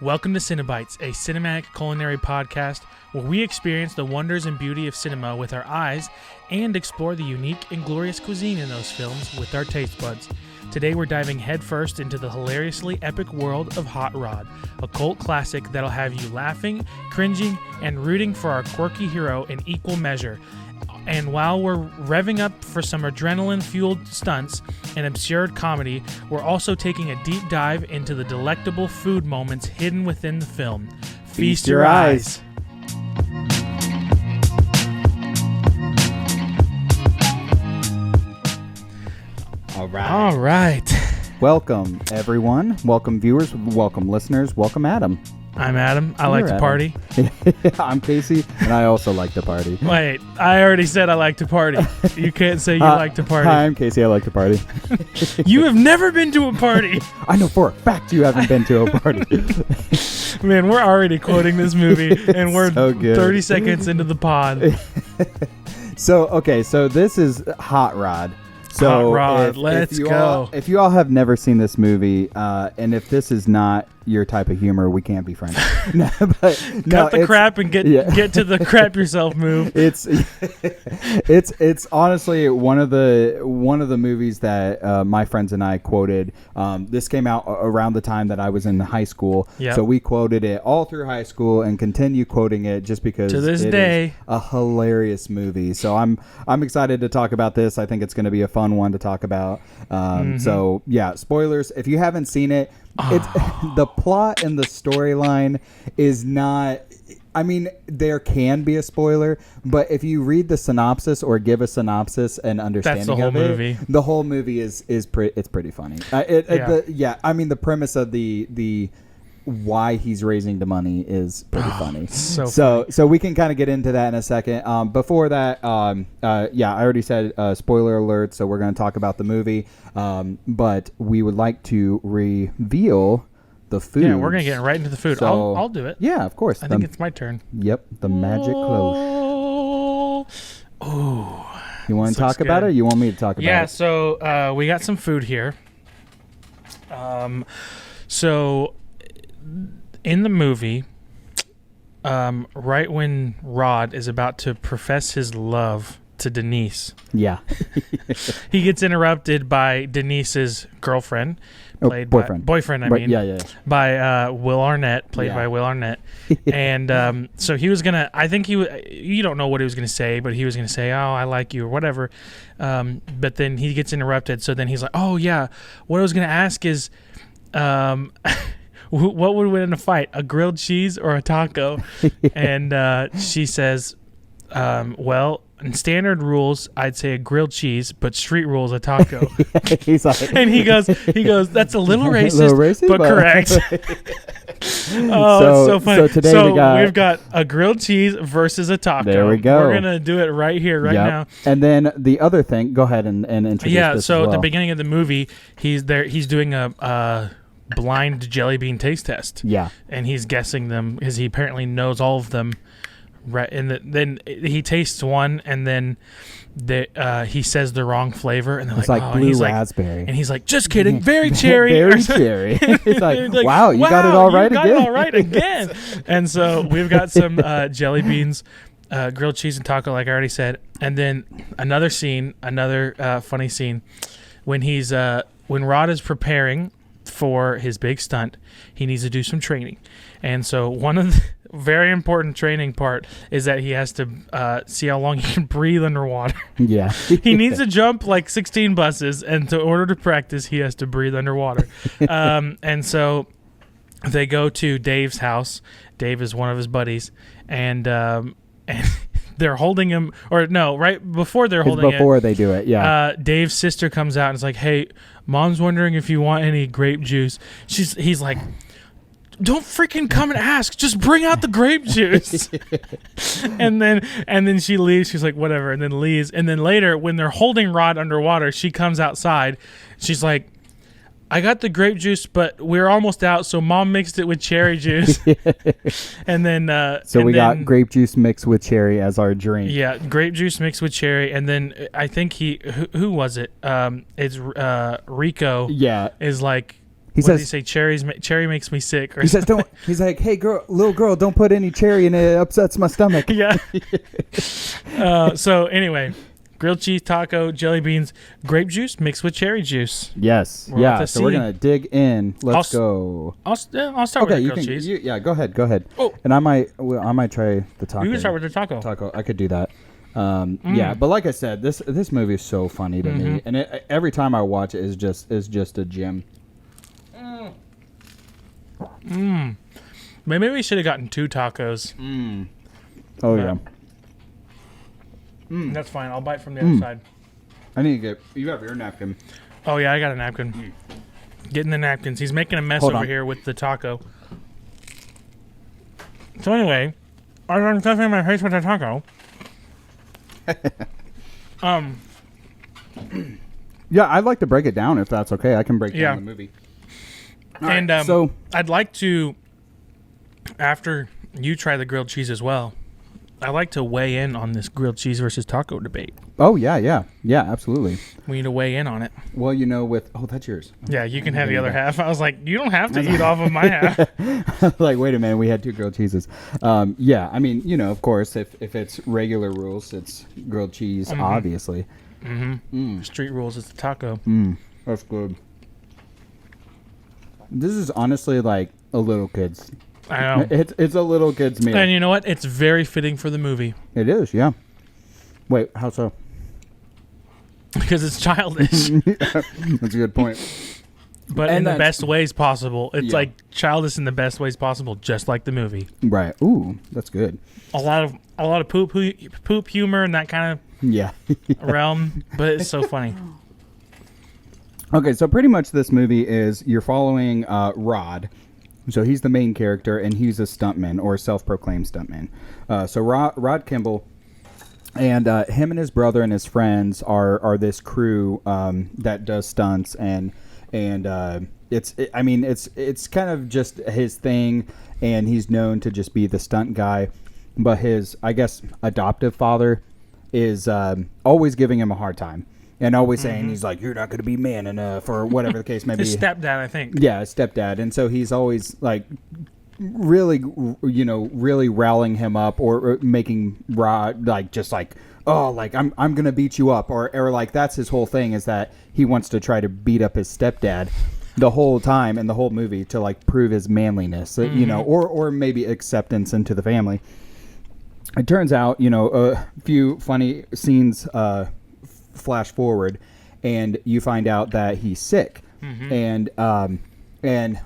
Welcome to CineBites, a cinematic culinary podcast where we experience the wonders and beauty of cinema with our eyes and explore the unique and glorious cuisine in those films with our taste buds. Today we're diving headfirst into the hilariously epic world of Hot Rod, a cult classic that'll have you laughing, cringing, and rooting for our quirky hero in equal measure. And while we're revving up for some adrenaline-fueled stunts and absurd comedy, we're also taking a deep dive into the delectable food moments hidden within the film. Feast your eyes. All right. Welcome, everyone. Welcome, viewers. Welcome, listeners. Welcome, Adam. I'm Adam. I like to party. I'm Casey, and I also like to party. Wait, I already said I like to party. You can't say you like to party. Hi, I'm Casey. I like to party. You have never been to a party. I know for a fact you haven't been to a party. Man, we're already quoting this movie, and we're so 30 seconds into the pod. So this is Hot Rod. So Hot Rod, let's go. If you all have never seen this movie, and if this is not your type of humor, we can't be friends. Cut the crap and get to the crap yourself move. It's honestly one of the movies that my friends and I quoted. This came out around the time that I was in high school, so we quoted it all through high school and continue quoting it just because to this day is a hilarious movie. So I'm excited to talk about this. I think it's going to be a fun one to talk about. So yeah, spoilers. If you haven't seen it, it's the plot and the storyline is not. I mean, there can be a spoiler, but if you read the synopsis or give a synopsis and understanding the whole movie is pretty funny. I mean, the premise of the why he's raising the money is pretty funny. So we can kind of get into that in a second. Before that, I already said spoiler alert, so we're going to talk about the movie. But we would like to reveal the food. Yeah, we're going to get right into the food. So, I'll do it. Yeah, of course. I think it's my turn. Yep, the magic cloche. Oh. You want to talk about it, or you want me to talk about it? Yeah, so we got some food here. So in the movie, right when Rod is about to profess his love to Denise, he gets interrupted by Denise's girlfriend, boyfriend. By Will Arnett, played by Will Arnett. And so he was gonna. I think you don't know what he was gonna say, but he was gonna say, "Oh, I like you" or whatever. But then he gets interrupted. So then he's like, "Oh yeah, what I was gonna ask is, what would win in a fight, a grilled cheese or a taco?" And she says, well, in standard rules, I'd say a grilled cheese, but street rules, a taco. He's like, and he goes, that's a little racist, but correct. It's so funny. So today we've got a grilled cheese versus a taco. There we go. We're gonna do it right here, now. And then the other thing, go ahead and introduce this so as well. At the beginning of the movie, he's doing a blind jelly bean taste test. Yeah. And he's guessing them because he apparently knows all of them. Right, and then he tastes one, and then he says the wrong flavor, and they're it's like, like "Oh," blue raspberry, and he's like, "Just kidding, very cherry, very cherry." It's like, "Wow, you got it all right again." Got it all right again. And so we've got some jelly beans, grilled cheese, and taco, like I already said, and then another funny scene when when Rod is preparing for his big stunt, he needs to do some training, and so one of the very important training part is that he has to see how long he can breathe underwater. Yeah. He needs to jump like 16 buses, and in order to practice, he has to breathe underwater. And so they go to Dave's house. Dave is one of his buddies, and they're holding him, or no, right before they're holding before they do it, yeah. Dave's sister comes out and is like, "Hey, Mom's wondering if you want any grape juice." He's like, "Don't freaking come and ask. Just bring out the grape juice." and then she leaves. She's like, "Whatever," and then leaves. And then later, when they're holding Rod underwater, she comes outside. She's like, "I got the grape juice, but we're almost out, so Mom mixed it with cherry juice." And then we got grape juice mixed with cherry as our drink. Yeah, grape juice mixed with cherry, and then I think who was it? It's Rico. Yeah, is like, What did he say? Cherry makes me sick. Or he says, "Don't." He's like, "Hey, little girl, don't put any cherry in it. It upsets my stomach." Yeah. So anyway, grilled cheese taco, jelly beans, grape juice mixed with cherry juice. Yes. Yeah. So we're gonna dig in. Let's go. I'll start with the grilled cheese. Yeah. Go ahead. Oh. And I might try the taco. You can start with the taco. I could do that. Yeah, but like I said, this movie is so funny to me, and every time I watch it is just a gem. Maybe we should have gotten 2 tacos. Oh yeah. That's fine. I'll bite from the other side. I need to get. You have your napkin. Oh yeah, I got a napkin. Getting the napkins. He's making a mess over here with the taco. So anyway, I'm stuffing my face with the taco. Yeah, I'd like to break it down if that's okay. I can break down the movie. And right, so I'd like to, after you try the grilled cheese as well, I'd like to weigh in on this grilled cheese versus taco debate. Oh yeah, absolutely. We need to weigh in on it. Well, that's yours. Yeah, you can have the other half. I was like, you don't have to eat off of my half. Like, wait a minute, we had 2 grilled cheeses. Yeah, I mean, of course, if it's regular rules, it's grilled cheese, obviously. Street rules is the taco. That's good. This is honestly like a little kid's. I know. It's a little kid's meal. And you know what? It's very fitting for the movie. It is, yeah. Wait, how so? Because it's childish. That's a good point. But in the best ways possible. It's like childish in the best ways possible, just like the movie. Right. Ooh, that's good. A lot of poop humor and that kind of realm, but it's so funny. Okay, so pretty much this movie is you're following Rod. So he's the main character, and he's a stuntman or self-proclaimed stuntman. So Rod Kimball, and him and his brother and his friends are this crew that does stunts, and it's kind of just his thing, and he's known to just be the stunt guy. But his, I guess, adoptive father is always giving him a hard time. And always saying, he's like, you're not going to be man enough, or whatever the case may be. His stepdad, I think. Yeah, his stepdad. And so he's always, like, really rallying him up or making Rod, like, just like, oh, like, I'm going to beat you up. Or, like, that's his whole thing, is that he wants to try to beat up his stepdad the whole time in the whole movie to, like, prove his manliness, or maybe acceptance into the family. It turns out, a few funny scenes flash forward, and you find out that he's sick, and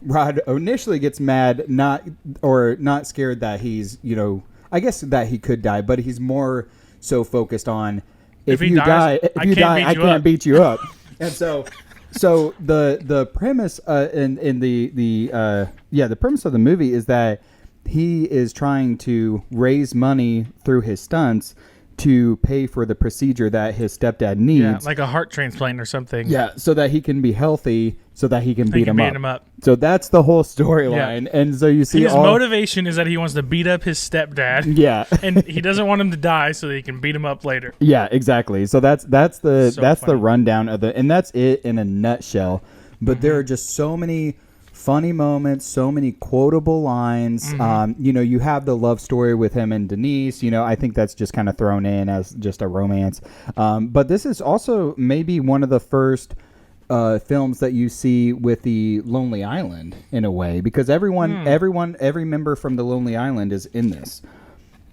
Rod initially gets mad, not scared that he's I guess that he could die, but he's more so focused on if you die I can't beat you up. And so the premise the premise of the movie is that he is trying to raise money through his stunts to pay for the procedure that his stepdad needs. Yeah, like a heart transplant or something. Yeah, so that he can be healthy, so that he can beat him up. up. So that's the whole storyline. Yeah. And so you see his motivation is that he wants to beat up his stepdad. Yeah. And he doesn't want him to die so that he can beat him up later. Yeah, exactly. So that's the rundown of and that's it in a nutshell. But there are just so many funny moments, so many quotable lines. You have the love story with him and Denise. I think that's just kind of thrown in as just a romance. But this is also maybe one of the first films that you see with the Lonely Island in a way, because every member from the Lonely Island is in this.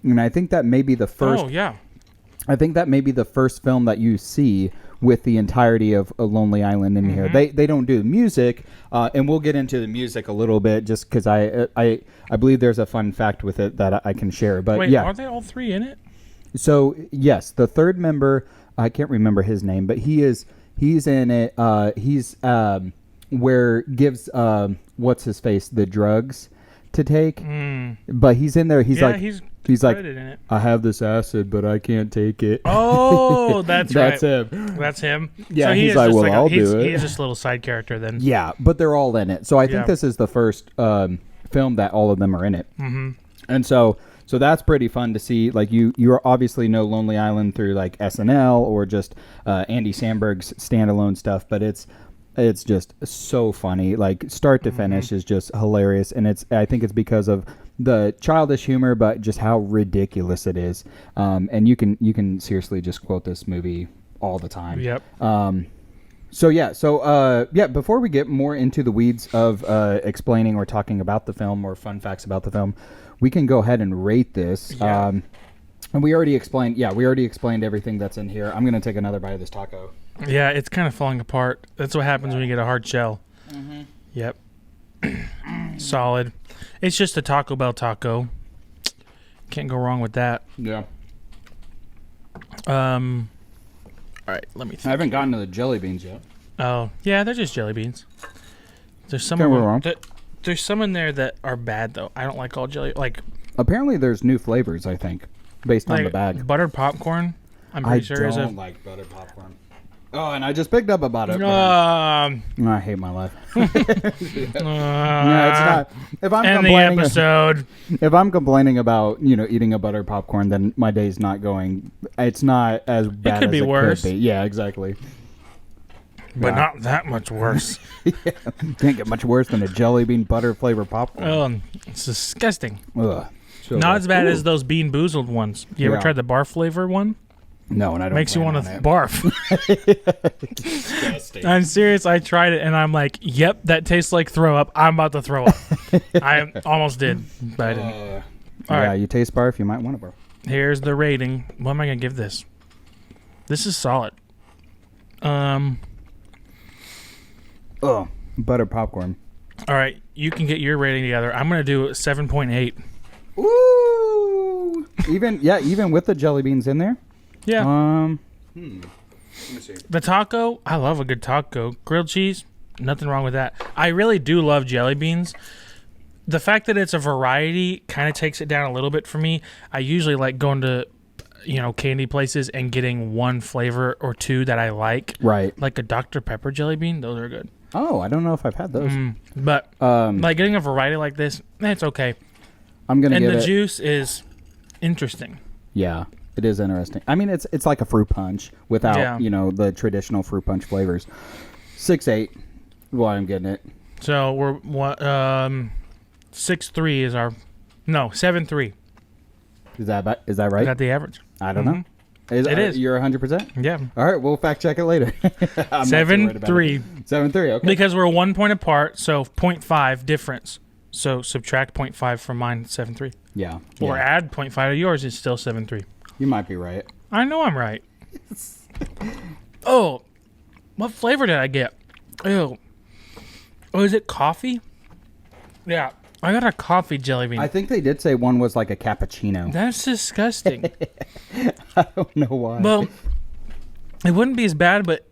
And I think that may be the first. Oh, yeah. I think that may be the first film that you see with the entirety of a Lonely Island in here. They don't do music, and we'll get into the music a little bit just because I believe there's a fun fact with it that I can share. But wait, yeah, aren't they all 3 in it? So yes, the third member, I can't remember his name, but he's in it. He's where gives what's his face the drugs to take, but he's in there. He's like, in it. I have this acid, but I can't take it. Oh, that's right. That's him. That's him. Yeah, so he's like, well, I'll do it. He's just a little side character then. Yeah, but they're all in it. So I think this is the first film that all of them are in it. And so that's pretty fun to see. Like you obviously know Lonely Island through like SNL or just Andy Samberg's standalone stuff, but it's it's just so funny. Like start to finish is just hilarious, and I think it's because of the childish humor, but just how ridiculous it is. And you can seriously just quote this movie all the time. Yep. Before we get more into the weeds of explaining or talking about the film or fun facts about the film, we can go ahead and rate this. Yeah. And we already explained everything that's in here. I'm gonna take another bite of this taco. Yeah, it's kind of falling apart. That's what happens when you get a hard shell. Mm-hmm. Yep. Solid. It's just a Taco Bell taco. Can't go wrong with that. Yeah. All right, let me think. I haven't gotten to the jelly beans yet. Oh, yeah, they're just jelly beans. There's some Can't of go wrong. there's some in there that are bad though. I don't like all jelly. Like Apparently, there's new flavors. I think based on the bag. Buttered popcorn. I'm pretty sure is don't like buttered popcorn. Oh, and I just picked up about it. I hate my life. It's not. If I'm end the complaining, episode. if I'm complaining about eating a buttered popcorn, then my day's not going. It's not as bad. It could be worse. Could be. Yeah, exactly. But not that much worse. Can't get much worse than a jelly bean butter flavor popcorn. Oh, it's disgusting. Ugh, so Not as bad as those Bean Boozled ones. You ever tried the barf flavor one? No, and I don't. Makes you want to it. barf. Disgusting. I'm serious. I tried it and I'm like, yep, that tastes like throw up. I'm about to throw up. I almost did, but I didn't. All right. You taste barf, you might want to barf. Here's the rating. What am I going to give this? This is solid. Butter popcorn. All right. You can get your rating together. I'm going to do 7.8. Ooh. Even with the jelly beans in there? Yeah. Let me see. The taco, I love a good taco. Grilled cheese, nothing wrong with that. I really do love jelly beans. The fact that it's a variety kind of takes it down a little bit for me. I usually like going to, candy places and getting one flavor or two that I like. Right. Like a Dr. Pepper jelly bean. Those are good. Oh, I don't know if I've had those. But like getting a variety like this, it's okay. I'm going to give it. And the juice is interesting. Yeah. It is interesting. I mean, it's like a fruit punch without, the traditional fruit punch flavors. 6.8. Well, I'm getting it. So we're 6.3 is our 7.3. Is that right? Is that the average? I don't know. It is. You're 100%? Yeah. All right, we'll fact check it later. 7.3. 7.3, okay. Because we're 1 point apart, so 0.5 difference. So subtract 0.5 from mine, 7.3. Yeah. Or add 0.5 to yours, it's still 7.3. You might be right. I know I'm right. Oh, what flavor did I get? Ew. Oh, is it coffee? Yeah, I got a coffee jelly bean. I think they did say one was like a cappuccino. That's disgusting. I don't know why. Well, it wouldn't be as bad, but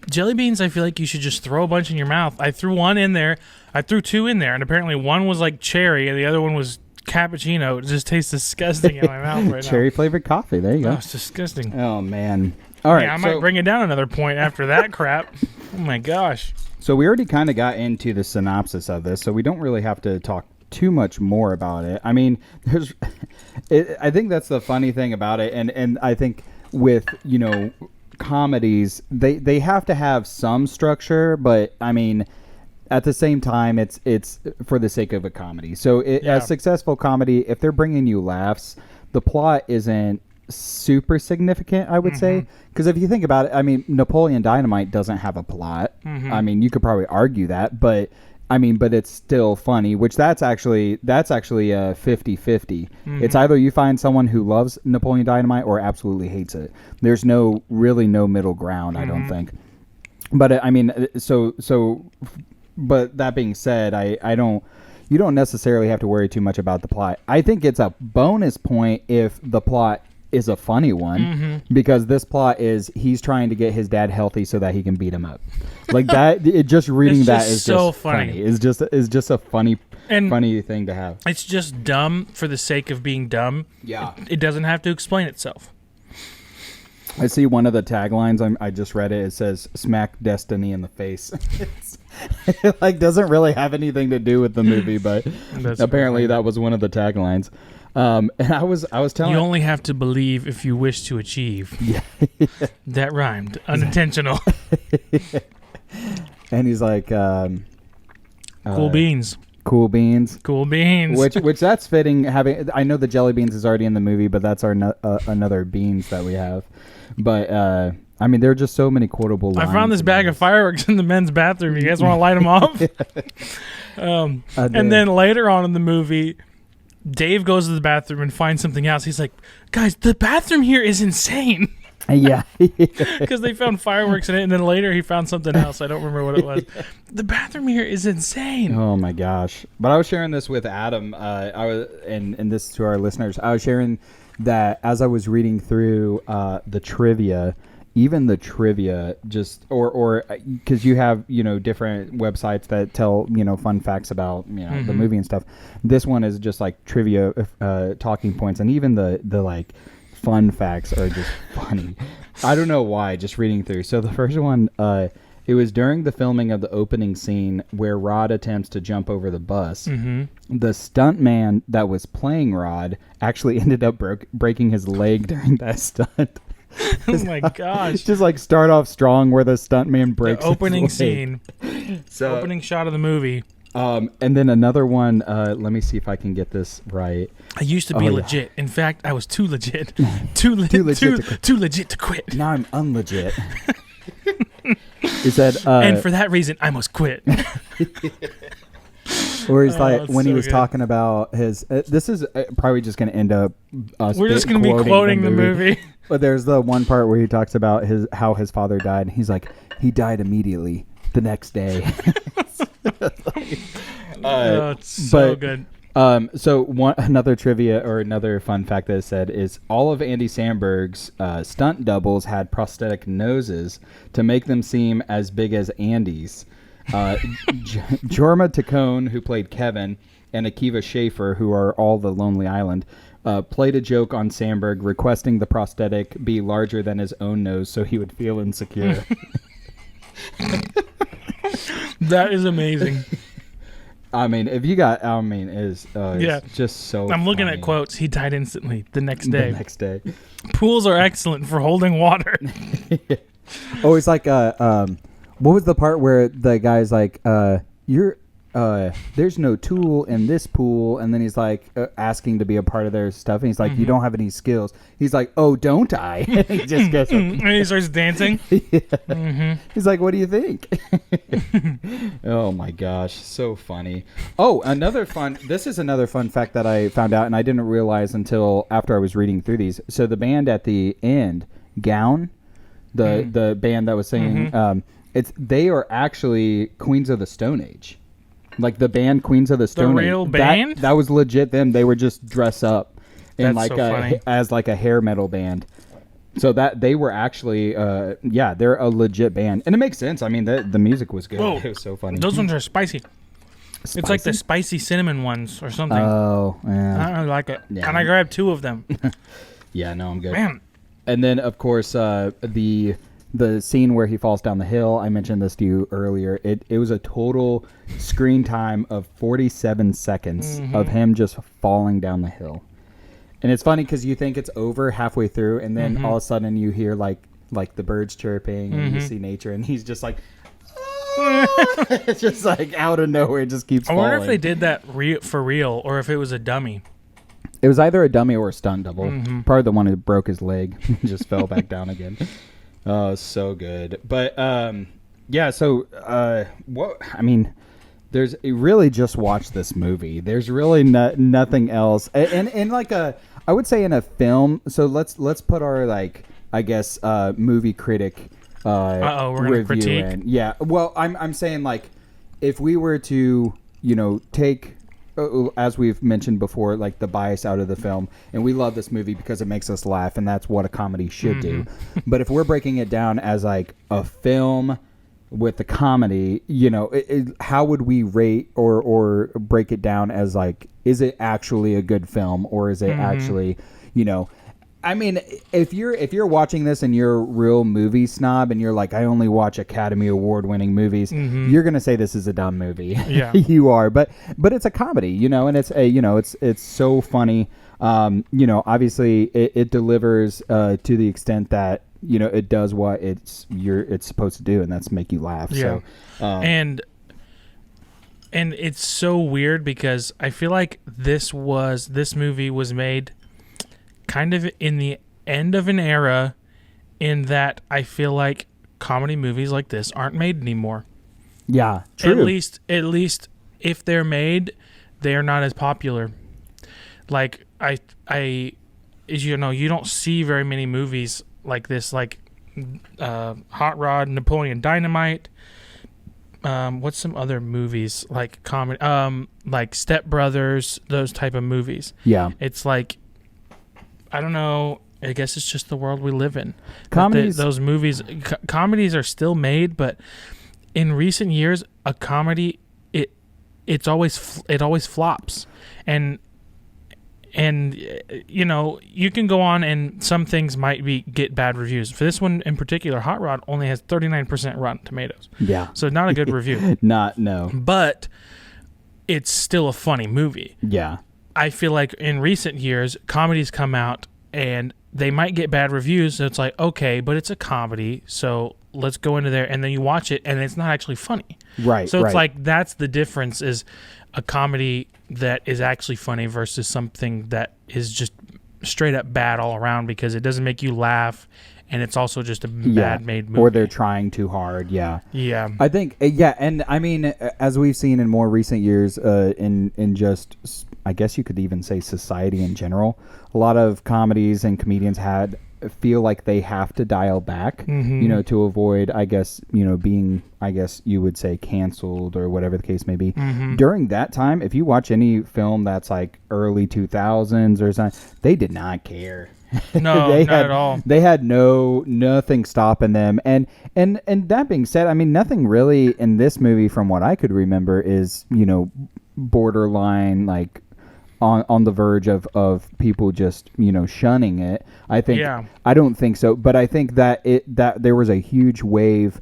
jelly beans, I feel like you should just throw a bunch in your mouth. I threw one in there. I threw two in there, and apparently one was like cherry, and the other one was cappuccino. It just tastes disgusting in my mouth right now. Cherry flavored coffee. There you go. Oh, it's disgusting. Oh, man. All right. I might bring it down another point after that crap. Oh, my gosh. So we already kind of got into the synopsis of this, so we don't really have to talk too much more about it. I mean, I think that's the funny thing about it, and I think with, comedies, they have to have some structure, but, I mean, at the same time, it's for the sake of a comedy. So a successful comedy, if they're bringing you laughs, the plot isn't super significant, I would say. Because if you think about it, I mean, Napoleon Dynamite doesn't have a plot. I mean, you could probably argue that, but it's still funny, which that's actually a 50-50. It's either you find someone who loves Napoleon Dynamite or absolutely hates it. There's really no middle ground, I don't think. But I mean, but that being said, you don't necessarily have to worry too much about the plot. I think it's a bonus point if the plot is a funny one, because this plot is he's trying to get his dad healthy so that he can beat him up. Like that, just reading that is so just funny. It's just a funny thing to have. It's just dumb for the sake of being dumb. Yeah. It doesn't have to explain itself. I see one of the taglines. I just read it. It says "Smack Destiny in the face." It like doesn't really have anything to do with the movie, but apparently that was one of the taglines. And I was telling you only have to believe if you wish to achieve. Yeah. That rhymed. Unintentional. and he's like, cool beans. Cool beans. Cool beans. Which that's fitting. I know the jelly beans is already in the movie, but that's our another beans that we have. But I mean, there are just so many quotable lines. I found this bag of fireworks in the men's bathroom. You guys want to light them off? And then later on in the movie, Dave goes to the bathroom and finds something else. He's like, guys, the bathroom here is insane. Yeah. Because they found fireworks in it, and then later he found something else. I don't remember what it was. The bathroom here is insane. Oh my gosh. But I was sharing this with Adam. I was, and this to our listeners. I was sharing that as I was reading through the trivia, even the trivia, just or because you have different websites that tell fun facts about the movie and stuff. This one is just like trivia talking points, and even the like fun facts are just funny. I don't know why. Just reading through. So the first one, it was during the filming of the opening scene where Rod attempts to jump over the bus. The stunt man that was playing Rod actually ended up breaking his leg during that stunt. Oh my gosh. Just like start off strong where the stuntman breaks the opening his leg. scene. So opening shot of the movie. And then another one, let me see if I can get this right. I used to be legit. In fact, I was too legit. Too legit to quit. Now I'm unlegit. He said, and for that reason, I must quit. Or he's like, when he was talking about his, this is probably just going to end up us We're just going to be quoting the movie. But there's the one part where he talks about how his father died. And he's like, he died immediately the next day. It's so good. So another trivia or another fun fact that it said is all of Andy Samberg's stunt doubles had prosthetic noses to make them seem as big as Andy's. Jorma Taccone, who played Kevin, and Akiva Schaffer, who are all the Lonely Island, played a joke on Samberg requesting the prosthetic be larger than his own nose so he would feel insecure. That is amazing. I mean, it's just so I'm looking funny. at quotes. He died instantly the next day. The next day. Pools are excellent for holding water. Oh, it's like, what was the part where the guy's like, there's no tool in this pool, and then he's like asking to be a part of their stuff, and he's like, you don't have any skills. He's like, oh, don't I? And he just gets up. And he starts dancing. He's like, what do you think? Oh my gosh, so funny. Oh, this is another fun fact that I found out, and I didn't realize until after I was reading through these. So the band at the end, Gown, the band that was singing, they are actually Queens of the Stone Age. Like the band Queens of the Stone Age. The real band? That was legit them. They were just dress up in That's so funny. as like a hair metal band. So that they were actually they're a legit band. And it makes sense. I mean, the music was good. Whoa. It was so funny. Those ones are spicy. It's like the spicy cinnamon ones or something. Oh, yeah. I don't like it. Yeah. And I grabbed 2 of them. Yeah, no, I'm good. Man. And then, of course, the scene where he falls down the hill, I mentioned this to you earlier. It was a total screen time of 47 seconds of him just falling down the hill. And it's funny because you think it's over halfway through, and then all of a sudden you hear like the birds chirping, and you see nature, and he's just like, it's just like out of nowhere, it just keeps falling. I wonder if they did that for real, or if it was a dummy. It was either a dummy or a stunt double. Probably the one who broke his leg and just fell back down again. Oh, so good. But so what I mean, there's really just watch this movie. There's really nothing else. And like I would say in a film, so let's put our like I guess movie critic we're gonna critique. in. Yeah. Well, I'm saying like if we were to, take as we've mentioned before, like the bias out of the film, and we love this movie because it makes us laugh, and that's what a comedy should do. But if we're breaking it down as like a film with the comedy, how would we rate or break it down as like, is it actually a good film, or is it actually, I mean, if you're watching this and you're a real movie snob and you're like, I only watch Academy Award winning movies, you're gonna say this is a dumb movie. Yeah, you are. But it's a comedy, and it's it's so funny. Obviously it delivers to the extent that it does what it's supposed to do, and that's make you laugh. Yeah. So, and it's so weird because I feel like this movie was made kind of in the end of an era, in that I feel like comedy movies like this aren't made anymore. Yeah, true. At least if they're made, they are not as popular. Like you don't see very many movies like this, like Hot Rod, Napoleon Dynamite. What's some other movies like comedy? Like Step Brothers, those type of movies. Yeah, it's like, I don't know. I guess it's just the world we live in. Comedies, those movies, comedies are still made, but in recent years, a comedy it always flops, and you can go on and some things might get bad reviews. For this one in particular, Hot Rod only has 39% Rotten Tomatoes. Yeah, so not a good review. No, but it's still a funny movie. Yeah, I feel like in recent years, comedies come out and they might get bad reviews, so it's like, okay, but it's a comedy, so let's go into there, and then you watch it, and it's not actually funny. Right. So it's like, that's the difference, is a comedy that is actually funny versus something that is just straight up bad all around because it doesn't make you laugh, and it's also just a bad made movie. Or they're trying too hard, yeah. Yeah. I think, and I mean, as we've seen in more recent years, in just, I guess you could even say society in general, a lot of comedies and comedians feel like they have to dial back, to avoid, I guess, being, I guess you would say, canceled or whatever the case may be. During that time, if you watch any film that's like early 2000s or something, they did not care. No, not at all. They had nothing stopping them. And that being said, I mean, nothing really in this movie, from what I could remember, is, borderline, like, on the verge of people just shunning it. I think I don't think so, but I think that there was a huge wave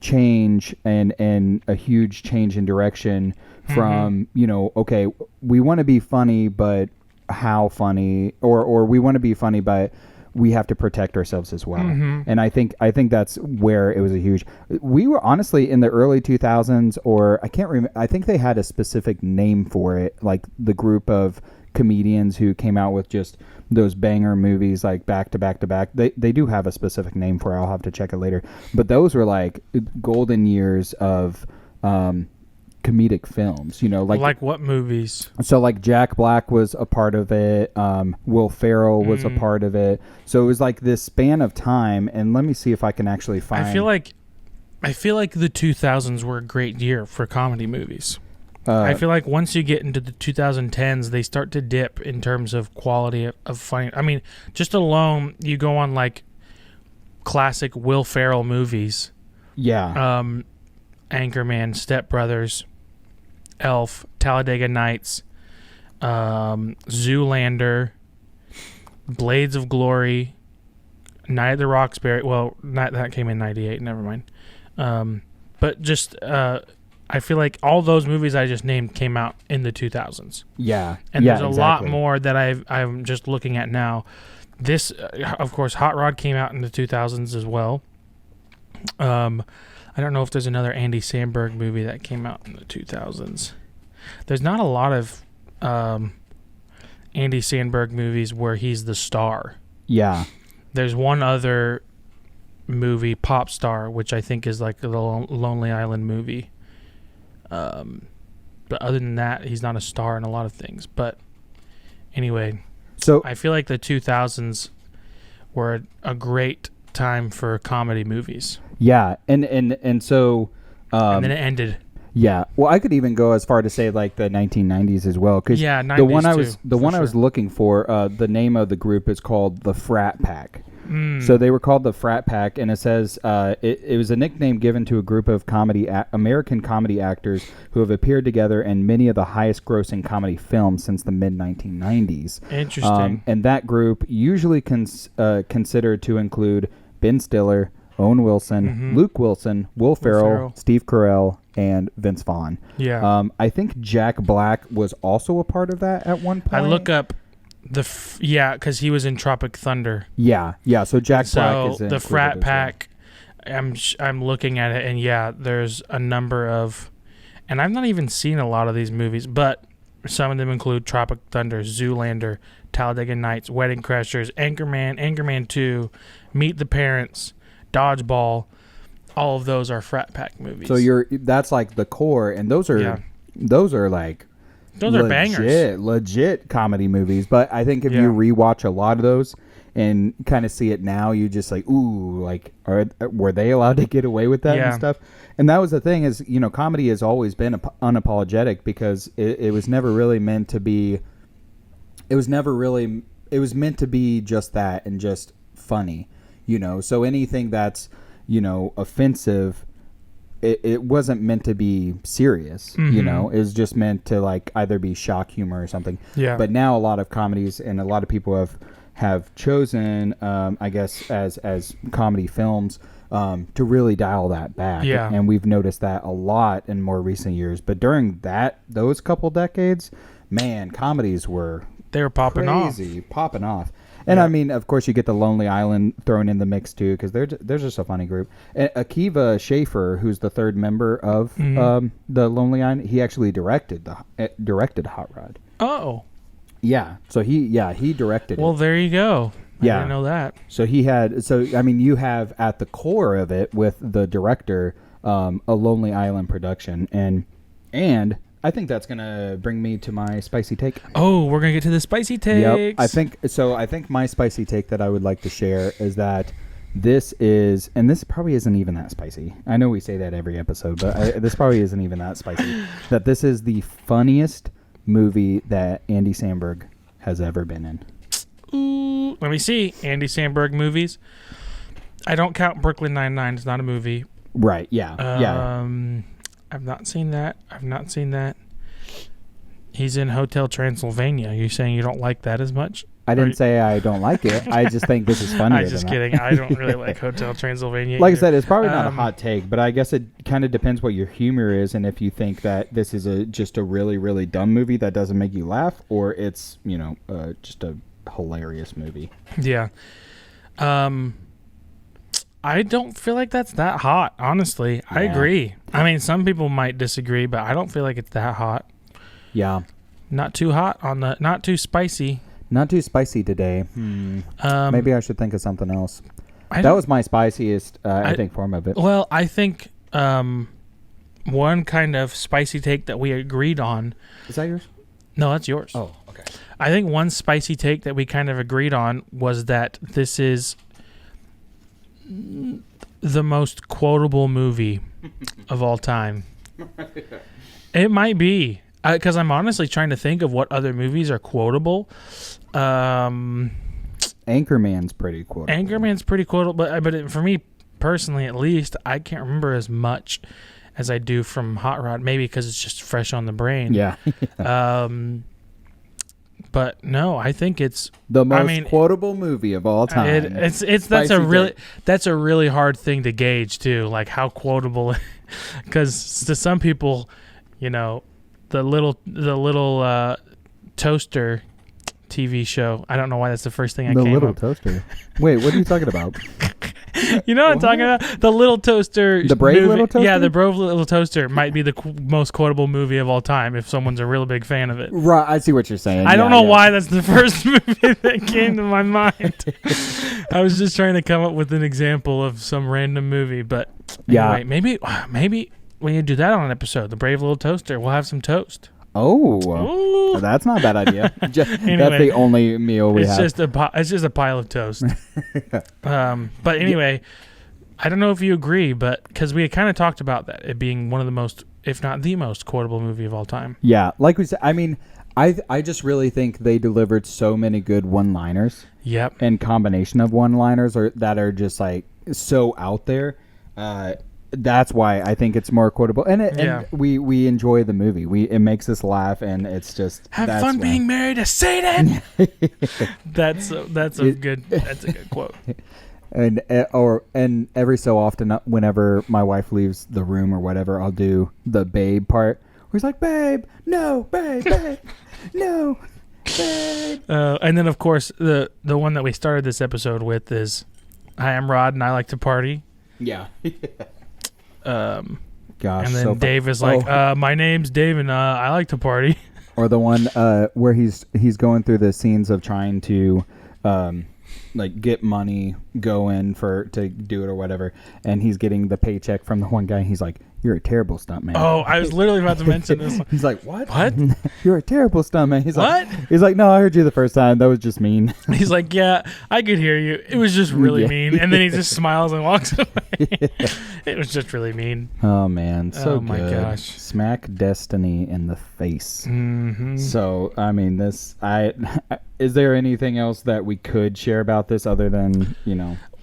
change and a huge change in direction from okay, we want to be funny, but how funny, or we want to be funny, but we have to protect ourselves as well. And I think that's where it was a huge. We were honestly in the early 2000s, or I can't remember. I think they had a specific name for it, like the group of comedians who came out with just those banger movies, like back to back to back. They do have a specific name for it. I'll have to check it later. But those were like golden years of comedic films, like what movies? So like Jack Black was a part of it. Will Ferrell was a part of it. So it was like this span of time. And let me see if I can actually find. I feel like the 2000s were a great year for comedy movies. I feel like once you get into the 2010s, they start to dip in terms of quality of funny. I mean, just alone, you go on like classic Will Ferrell movies. Yeah. Anchorman, Step Brothers, Elf, Talladega Nights, Zoolander, Blades of Glory, Night at the Roxbury. Well, that came in 98. Never mind. But just I feel like all those movies I just named came out in the 2000s. Yeah, and there's a lot more that I'm just looking at now. This, of course, Hot Rod came out in the 2000s as well. I don't know if there's another Andy Samberg movie that came out in the 2000s. There's not a lot of Andy Samberg movies where he's the star. Yeah. There's one other movie, Pop Star, which I think is like the Lonely Island movie. But other than that, he's not a star in a lot of things. But anyway, so I feel like the 2000s were a great time for comedy movies. Yeah, and so and then it ended. Yeah, well, I could even go as far to say like the 1990s as well, because the one I was looking for, the name of the group is called the Frat Pack. So they were called the Frat Pack, and it says it was a nickname given to a group of American comedy actors who have appeared together in many of the highest-grossing comedy films since the mid-1990s. Interesting. And that group usually considered to include Ben Stiller, Owen Wilson, Luke Wilson, Will Ferrell, Steve Carell, and Vince Vaughn. Yeah. I think Jack Black was also a part of that at one point. I look up Because he was in Tropic Thunder. Yeah. So Jack Black is in the Frat Pack. I'm looking at it, and there's a number of, and I've not even seen a lot of these movies, but some of them include Tropic Thunder, Zoolander, Talladega Nights, Wedding Crashers, Anchorman 2, Meet the Parents, Dodgeball. All of those are Frat Pack movies. So that's like the core, and those are like are bangers, legit comedy movies. But I think if you rewatch a lot of those and kind of see it now, you just like, ooh, like were they allowed to get away with that and stuff? And that was the thing is, comedy has always been unapologetic because it was never really meant to be. It was meant to be just that and just funny, So anything that's offensive, it wasn't meant to be serious, it's just meant to like either be shock humor or something. Yeah. But now a lot of comedies and a lot of people have chosen, I guess, as comedy films, to really dial that back. Yeah. And we've noticed that a lot in more recent years. But during those couple decades, man, comedies were popping off. And I mean, of course, you get the Lonely Island thrown in the mix too, because they're just a funny group. And Akiva Schaffer, who's the third member of the Lonely Island, he actually directed Hot Rod. Oh, yeah. So he directed. Well, it. There you go. I didn't know that. So you have at the core of it with the director, a Lonely Island production, and I think that's going to bring me to my spicy take. Oh, we're going to get to the spicy takes. Yep. I think my spicy take that I would like to share is that this probably isn't even that spicy. I know we say that every episode, but this probably isn't even that spicy. That this is the funniest movie that Andy Samberg has ever been in. Ooh, let me see. Andy Samberg movies. I don't count Brooklyn Nine-Nine. It's not a movie. Right, yeah. I've not seen that. He's in Hotel Transylvania. You're saying you don't like that as much? I didn't say I don't like it. I just think this is funnier. I'm just kidding. I don't really like Hotel Transylvania Like either. I said, it's probably not a hot take, but I guess it kind of depends what your humor is and if you think that this is just a really, really dumb movie that doesn't make you laugh, or it's, just a hilarious movie. Yeah. I don't feel like that's that hot, honestly. Yeah. I agree. I mean, some people might disagree, but I don't feel like it's that hot. Yeah. Not too hot not too spicy. Not too spicy today. Maybe I should think of something else. That was my spiciest, I think, form of it. Well, I think one kind of spicy take that we agreed on. Is that yours? No, that's yours. Oh, okay. I think one spicy take that we kind of agreed on was that this is the most quotable movie of all time. It might be. Because I'm honestly trying to think of what other movies are quotable. Anchorman's pretty quotable. But for me personally, at least, I can't remember as much as I do from Hot Rod. Maybe because it's just fresh on the brain. Yeah. But no, I think it's the most quotable movie of all time. That's a really hard thing to gauge too. Like how quotable, because to some people, the little toaster TV show. I don't know why that's the first thing I came up. The little toaster. Wait, what are you talking about? You know what I'm talking about? The Little Toaster. The Brave movie. Little Toaster? Yeah, the Brave Little Toaster might be the most quotable movie of all time if someone's a real big fan of it. Right, I see what you're saying. I don't know why that's the first movie that came to my mind. I was just trying to come up with an example of some random movie, but anyway, maybe we need to do that on an episode. The Brave Little Toaster. We'll have some toast. Oh, that's not a bad idea. Anyway, that's the only meal we have. It's just a pile of toast. But anyway, I don't know if you agree, but because we had kind of talked about that, it being one of the most, if not the most quotable movie of all time. Yeah, like we said, I mean, I just really think they delivered so many good one-liners. Yep. And combination of one-liners that are just like so out there. That's why I think it's more quotable, and we enjoy the movie. It makes us laugh, and it's just have fun being married to Satan. That's a good quote. And every so often, whenever my wife leaves the room or whatever, I'll do the babe part. Where he's like, "Babe, no, babe, no." And then, of course, the one that we started this episode with is, "Hi, I'm Rod, and I like to party." Yeah. Gosh. And then Dave is like, "My name's Dave, and I like to party." Or the one where he's going through the scenes of trying to like get money going to do it or whatever, and he's getting the paycheck from the one guy. He's like, "You're a terrible stuntman." Oh, I was literally about to mention this. He's like, "What? What? You're a terrible stuntman." He's what? Like, he's like, "No, I heard you the first time. That was just mean." He's like, "Yeah, I could hear you. It was just really mean." And then he just smiles and walks away. It was just really mean. Oh man, so my good. Gosh, smack destiny in the face. Mm-hmm. So I mean, is there anything else that we could share about this other than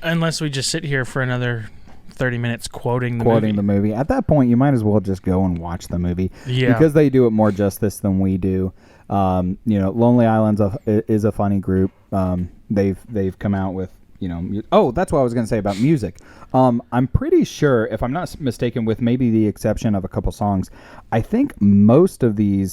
unless we just sit here for another 30 minutes quoting the movie. At that point, you might as well just go and watch the movie. Yeah. Because they do it more justice than we do. Lonely Island's is a funny group. They've come out with, that's what I was going to say about music. I'm pretty sure, if I'm not mistaken, with maybe the exception of a couple songs, I think most of the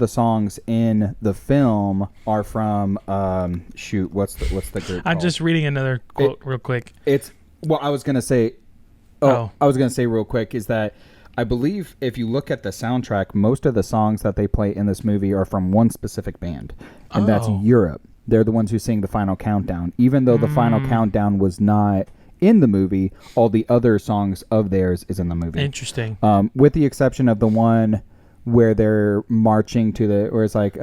songs in the film are from what's the group I'm called? Just reading another quote real quick. I was going to say I was going to say real quick is that I believe if you look at the soundtrack, most of the songs that they play in this movie are from one specific band, and that's Europe. They're the ones who sing the final countdown. Even though the final countdown was not in the movie, all the other songs of theirs is in the movie. Interesting. With the exception of the one where they're marching to where it's like,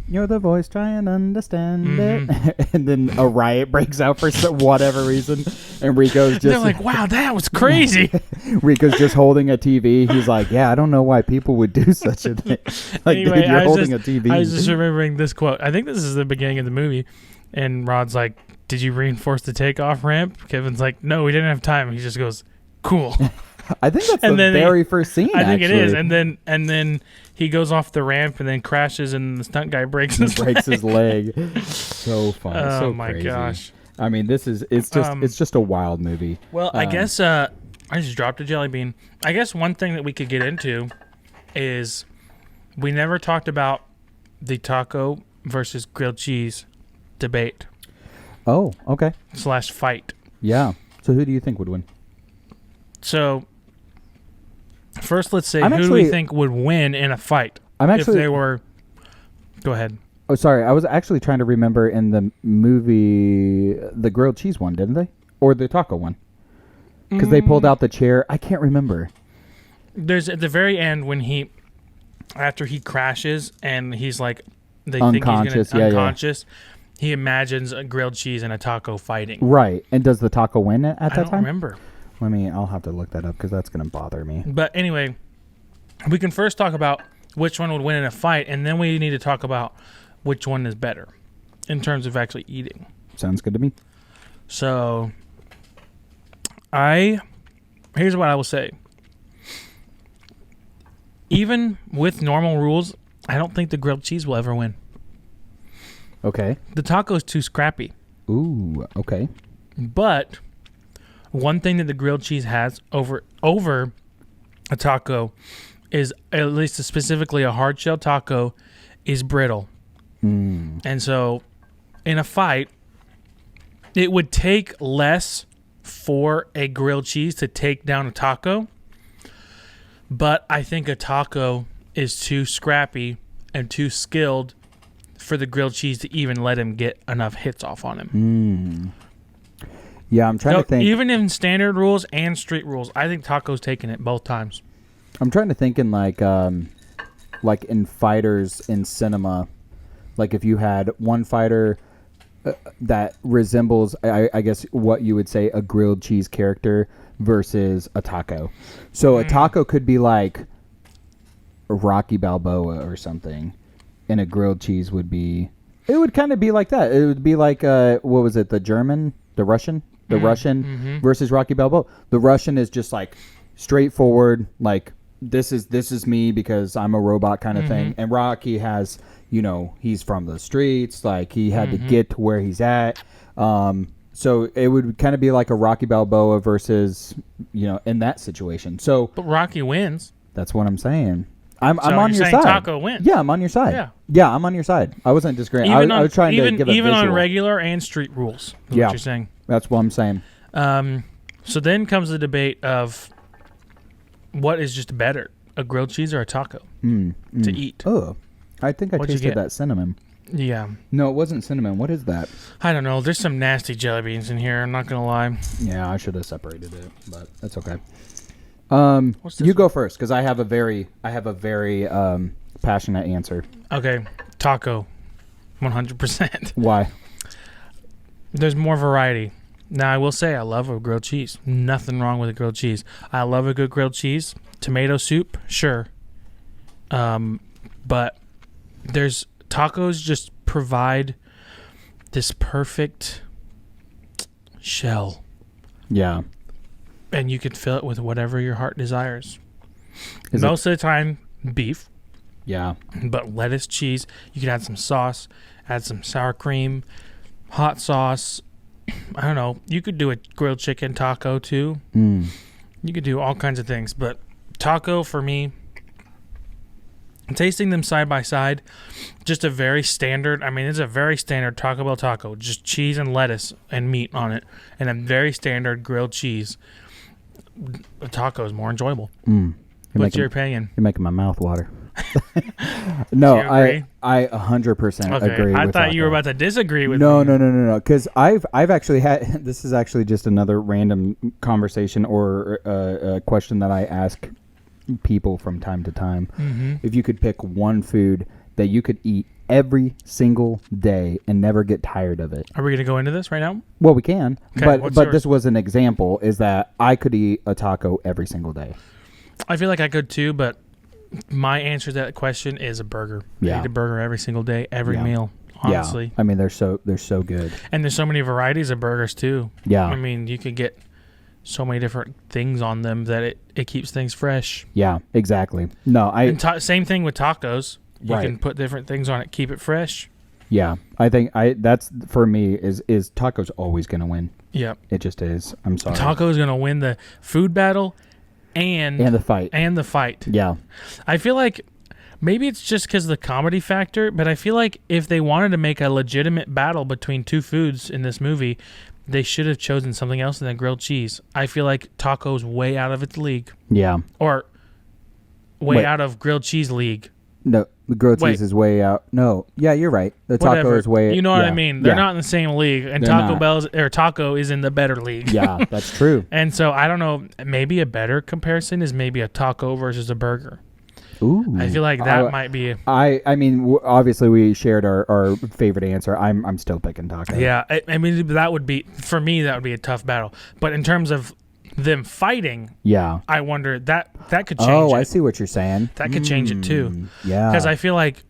you're the voice, try and understand it. And then a riot breaks out for whatever reason. And Rico's just... They're like, wow, that was crazy. Rico's just holding a TV. He's like, yeah, I don't know why people would do such a thing. Like, anyway, dude, you're holding a TV. I was just remembering this quote. I think this is the beginning of the movie. And Rod's like, did you reinforce the takeoff ramp? Kevin's like, no, we didn't have time. He just goes, cool. I think that's the very first scene. I think it is, and then he goes off the ramp and then crashes, and the stunt guy breaks his leg. So fun. Oh so my crazy. gosh! I mean, it's just a wild movie. Well, I guess I just dropped a jelly bean. I guess one thing that we could get into is we never talked about the taco versus grilled cheese debate. Oh, okay. / fight. Yeah. So who do you think would win? So, first, let's say, who do we think would win in a fight? If they were... Go ahead. Oh, sorry. I was actually trying to remember in the movie, the grilled cheese one, didn't they? Or the taco one? Because they pulled out the chair. I can't remember. There's at the very end when after he crashes and he's like, they unconscious, think he's unconscious. He imagines a grilled cheese and a taco fighting. Right. And does the taco win at that time? I don't remember. I'll have to look that up because that's going to bother me. But anyway, we can first talk about which one would win in a fight, and then we need to talk about which one is better in terms of actually eating. Sounds good to me. So, here's what I will say. Even with normal rules, I don't think the grilled cheese will ever win. Okay. The taco's too scrappy. Ooh, okay. But one thing that the grilled cheese has over a taco is, at least specifically a hard shell taco, is brittle. And so in a fight, it would take less for a grilled cheese to take down a taco. But I think a taco is too scrappy and too skilled for the grilled cheese to even let him get enough hits off on him. Yeah, I'm trying to think. Even in standard rules and street rules, I think taco's taking it both times. I'm trying to think in like in fighters in cinema, like if you had one fighter that resembles, I guess, what you would say a grilled cheese character versus a taco. So a taco could be like Rocky Balboa or something, and a grilled cheese would kind of be like that. It would be like what was it? The Russian versus Rocky Balboa. The Russian is just like straightforward, like this is me because I'm a robot kind of thing. And Rocky has, he's from the streets, like he had to get to where he's at. So it would kind of be like a Rocky Balboa versus, in that situation. So, but Rocky wins. That's what I'm saying. I'm on your side. Taco wins. Yeah, I'm on your side. Yeah, I'm on your side. I wasn't disagreeing. I was trying to give a even visual. on regular and street rules. Is Yeah, what you're saying. That's what I'm saying. So then comes the debate of what is just better, a grilled cheese or a taco to eat. Oh, I think I What'd you tasted get? that cinnamon. Yeah. No, it wasn't cinnamon. What is that? I don't know. There's some nasty jelly beans in here. I'm not gonna lie. Yeah, I should have separated it, but that's okay. What's this You go first because I have a very passionate answer. Okay, taco, 100%. Why? There's more variety. Now I will say I love a grilled cheese. Nothing wrong with a grilled cheese. I love a good grilled cheese. Tomato soup, sure. But there's tacos just provide this perfect shell. Yeah. And you can fill it with whatever your heart desires. Is Most of the time, beef. Yeah. But lettuce, cheese. You can add some sauce, add some sour cream, hot sauce. I don't know. You could do a grilled chicken taco too. You could do all kinds of things. But taco for me, tasting them side by side, just a very standard. I mean, it's a very standard Taco Bell taco. Just cheese and lettuce and meat on it. And a very standard grilled cheese. A taco is more enjoyable. What's your opinion? You're making my mouth water. No, Do you agree? I 100% agree. I with thought you were taco. about to disagree with No, me. no. Because I've actually had. This is actually just another random conversation or a question that I ask people from time to time. If you could pick one food that you could eat every single day and never get tired of it. Are we going to go into this right now? Well, we can. Okay, but yours? this was an example. Is that I could eat a taco every single day. I feel like I could too, but my answer to that question is a burger. Yeah. I eat a burger every single day, every meal, honestly. Yeah. I mean, they're so good. And there's so many varieties of burgers too. Yeah. I mean, you could get so many different things on them that it keeps things fresh. Yeah, exactly. No, And same thing with tacos. You Right. can put different things on it, keep it fresh. Yeah, I think that's for me is tacos always going to win. Yep. It just is. I'm sorry. Taco is going to win the food battle and the fight. And the fight. Yeah. I feel like maybe it's just because of the comedy factor, but I feel like if they wanted to make a legitimate battle between two foods in this movie, they should have chosen something else than grilled cheese. I feel like taco's way out of its league. Yeah. Or way out of grilled cheese league. No, the grilled cheese is way out. No, yeah, you're right. The taco Whatever. is way. You know what I mean? They're not in the same league, and They're Taco is in the better league. Yeah, that's true. And so I don't know. Maybe a better comparison is maybe a taco versus a burger. Ooh, I feel like that might be. I mean, obviously we shared our favorite answer. I'm still picking taco. Yeah, I mean that would be for me. That would be a tough battle. But in terms of them fighting, yeah, I wonder that could change. Oh, it. I see what you're saying. That could change it too. Yeah, because I feel like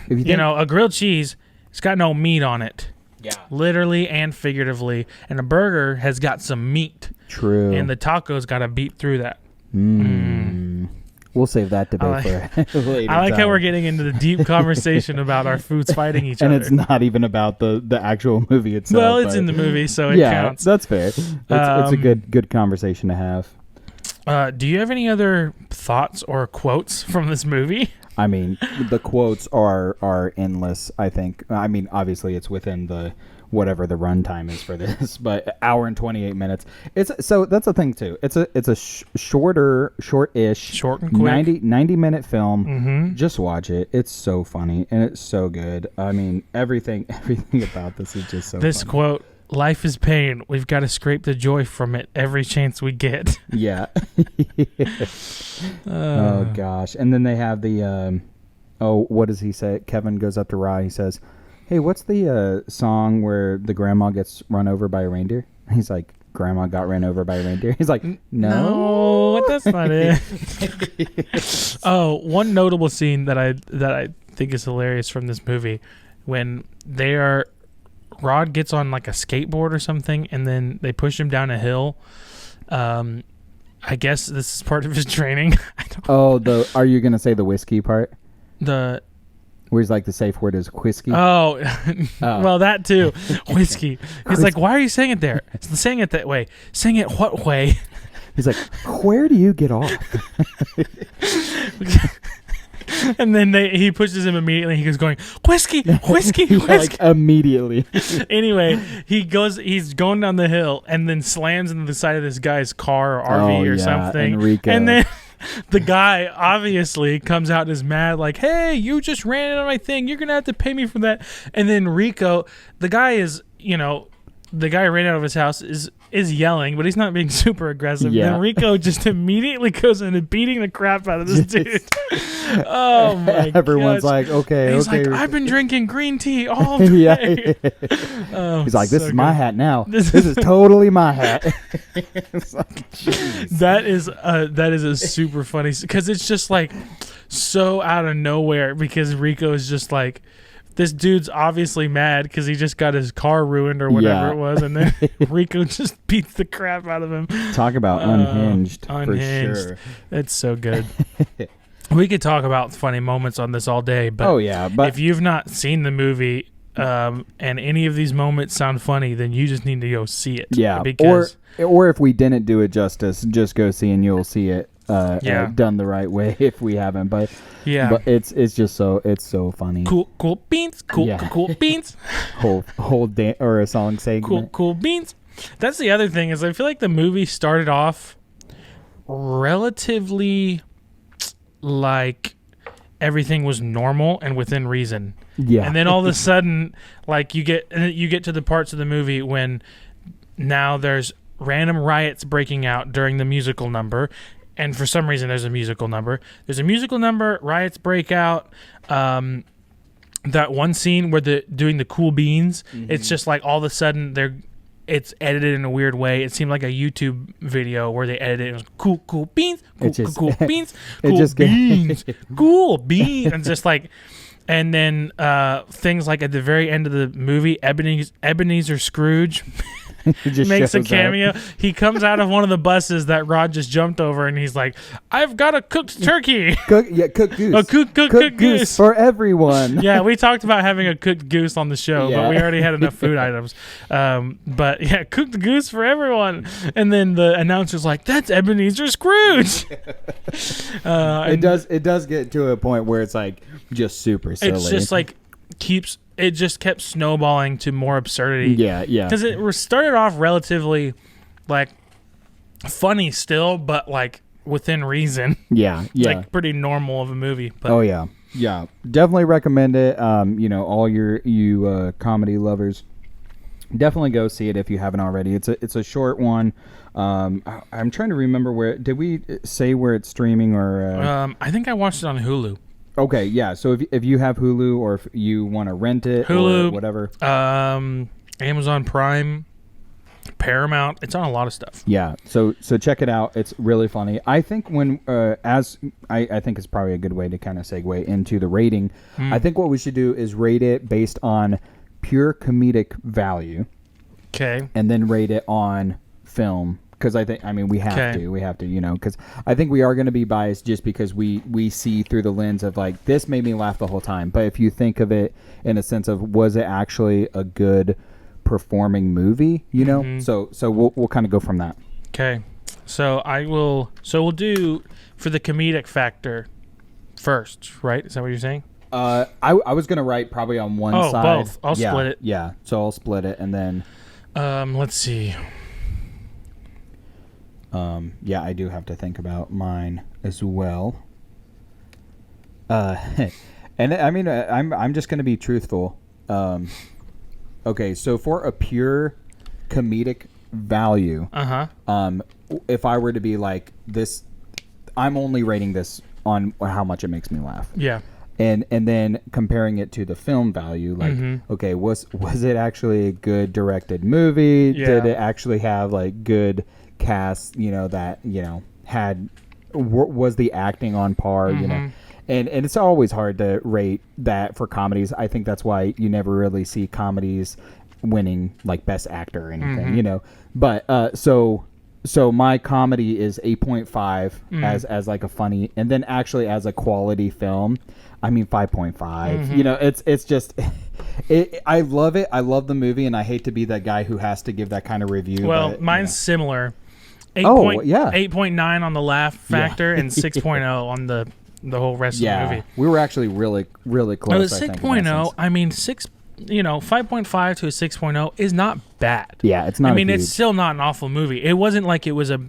if you know a grilled cheese, it's got no meat on it. Yeah, literally and figuratively, and a burger has got some meat. True, and the taco's got to beat through that. We'll save that debate for later. I like how we're getting into the deep conversation about our foods fighting each and other. And it's not even about the actual movie itself. Well, it's in the movie, so it counts. That's fair. It's a good conversation to have. Do you have any other thoughts or quotes from this movie? I mean, the quotes are endless, I think. I mean, obviously it's within the whatever the runtime is for this, but hour and 28 minutes. So that's the thing too. It's a short-ish, short and quick 90 minute film. Mm-hmm. Just watch it. It's so funny and it's so good. I mean, everything about this is just so This funny. quote, life is pain. We've got to scrape the joy from it every chance we get. Yeah. Oh gosh. And then they have the what does he say? Kevin goes up to Rye. He says, "Hey, what's the song where the grandma gets run over by a reindeer?" He's like, "Grandma got ran over by a reindeer." He's like, "No, that's not it." Oh, one notable scene that I think is hilarious from this movie, when Rod gets on like a skateboard or something, and then they push him down a hill. I guess this is part of his training. Are you gonna say the whiskey part? Where he's like, the safe word is whiskey. Oh, well, that too. Whiskey. He's like, why are you saying it there? Saying it that way. Saying it what way? He's like, where do you get off? And then he pushes him immediately. He goes going, whiskey, whiskey, Yeah, whiskey. like immediately. Anyway, he's going down the hill and then slams into the side of this guy's car or RV or something. Enrico. And then the guy obviously comes out and is mad, like, hey, you just ran into my thing. You're going to have to pay me for that. And then Rico, the guy ran out of his house, is yelling, but he's not being super aggressive. Yeah. Then Rico just immediately goes into beating the crap out of this dude. Oh, my God. Everyone's like, okay, He's okay. like, I've been drinking green tea all day. Yeah. He's like, this is my good. hat now. This is totally my hat. It's like, that is a super funny, because it's just like so out of nowhere, because Rico is just like, this dude's obviously mad because he just got his car ruined or whatever it was, and then Rico just beats the crap out of him. Talk about unhinged, unhinged. for sure. It's so good. We could talk about funny moments on this all day, but but if you've not seen the movie and any of these moments sound funny, then you just need to go see it. Yeah, because or if we didn't do it justice, just go see and you'll see it done the right way if we haven't. But it's just so funny. Cool beans, cool beans. whole or a song segment. Cool beans. That's the other thing, is I feel like the movie started off relatively like everything was normal and within reason. Yeah. And then all of a sudden, like you get to the parts of the movie when now there's random riots breaking out during the musical number. And for some reason, there's a musical number. Riots break out. That one scene where doing the cool beans, it's just like all of a sudden it's edited in a weird way. It seemed like a YouTube video where they edited it. It was cool beans, cool beans, cool beans, and just like, and then things like at the very end of the movie, Ebenezer Scrooge makes a cameo. He comes out of one of the buses that Rod just jumped over, and he's like, "I've got a cooked turkey, cooked goose, cooked goose for everyone." Yeah, we talked about having a cooked goose on the show, but we already had enough food items. But yeah, cooked goose for everyone. And then the announcer's like, "That's Ebenezer Scrooge." It does get to a point where it's like just super silly. It's just like it just kept snowballing to more absurdity. Yeah. Because it started off relatively like funny still, but like within reason. Yeah. Like pretty normal of a movie. But oh yeah, definitely recommend it. All you comedy lovers, definitely go see it if you haven't already. It's a short one. I'm trying to remember did we say where it's streaming or? I think I watched it on Hulu. Okay, yeah. So if you have Hulu or if you want to rent it, Hulu, or whatever, Amazon Prime, Paramount, it's on a lot of stuff. Yeah. So check it out. It's really funny. I think I think it's probably a good way to kind of segue into the rating. I think what we should do is rate it based on pure comedic value. Okay. And then rate it on film. Because we have to, because I think we are going to be biased just because we see through the lens of like, this made me laugh the whole time. But if you think of it in a sense of, was it actually a good performing movie, So we'll kind of go from that. Okay. So we'll do for the comedic factor first, right? Is that what you're saying? I was going to write probably on one side. Oh, both. I'll split it. Yeah. So I'll split it and then. Let's see. I do have to think about mine as well. And I mean, I'm just going to be truthful. Okay, so for a pure comedic value, if I were to be like this, I'm only rating this on how much it makes me laugh. Yeah. And then comparing it to the film value, like, okay, was it actually a good directed movie? Yeah. Did it actually have like good cast, that was the acting on par, and it's always hard to rate that for comedies. I think that's why you never really see comedies winning like best actor or anything, but so my comedy is 8.5 as like a funny, and then actually as a quality film, 5.5. It's just I love it. I love the movie, and I hate to be that guy who has to give that kind of review. Well, but, mine's similar. 8.9 on the laugh factor and 6.0 on the the whole rest of the movie. We were actually really, really close. The 6.0, I mean, 5.5 to a 6.0 is not bad. Yeah, it's not. I mean, it's still not an awful movie. It wasn't like it was a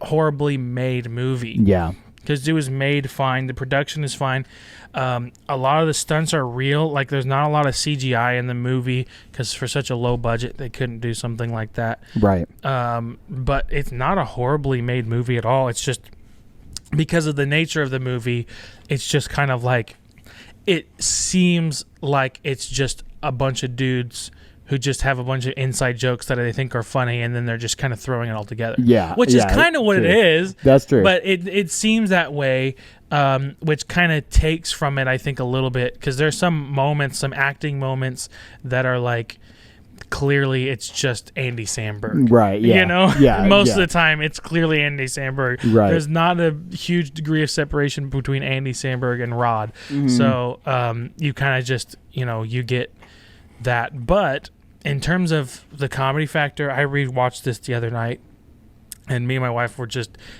horribly made movie. Yeah. Because it was made fine. The production is fine. A lot of the stunts are real. Like, there's not a lot of CGI in the movie because for such a low budget, they couldn't do something like that. Right. But it's not a horribly made movie at all. It's just because of the nature of the movie, it's just kind of like, it seems like it's just a bunch of dudes who just have a bunch of inside jokes that they think are funny, and then they're just kind of throwing it all together. Yeah. Which is kind of what it is. That's true. But it seems that way, which kind of takes from it, I think, a little bit, because there's some moments, some acting moments that are like, clearly it's just Andy Samberg. Right, yeah. You know? Yeah. Most of the time, it's clearly Andy Samberg. Right. There's not a huge degree of separation between Andy Samberg and Rod. Mm-hmm. So you kind of just, you get that. But in terms of the comedy factor, I rewatched this the other night, and me and my wife were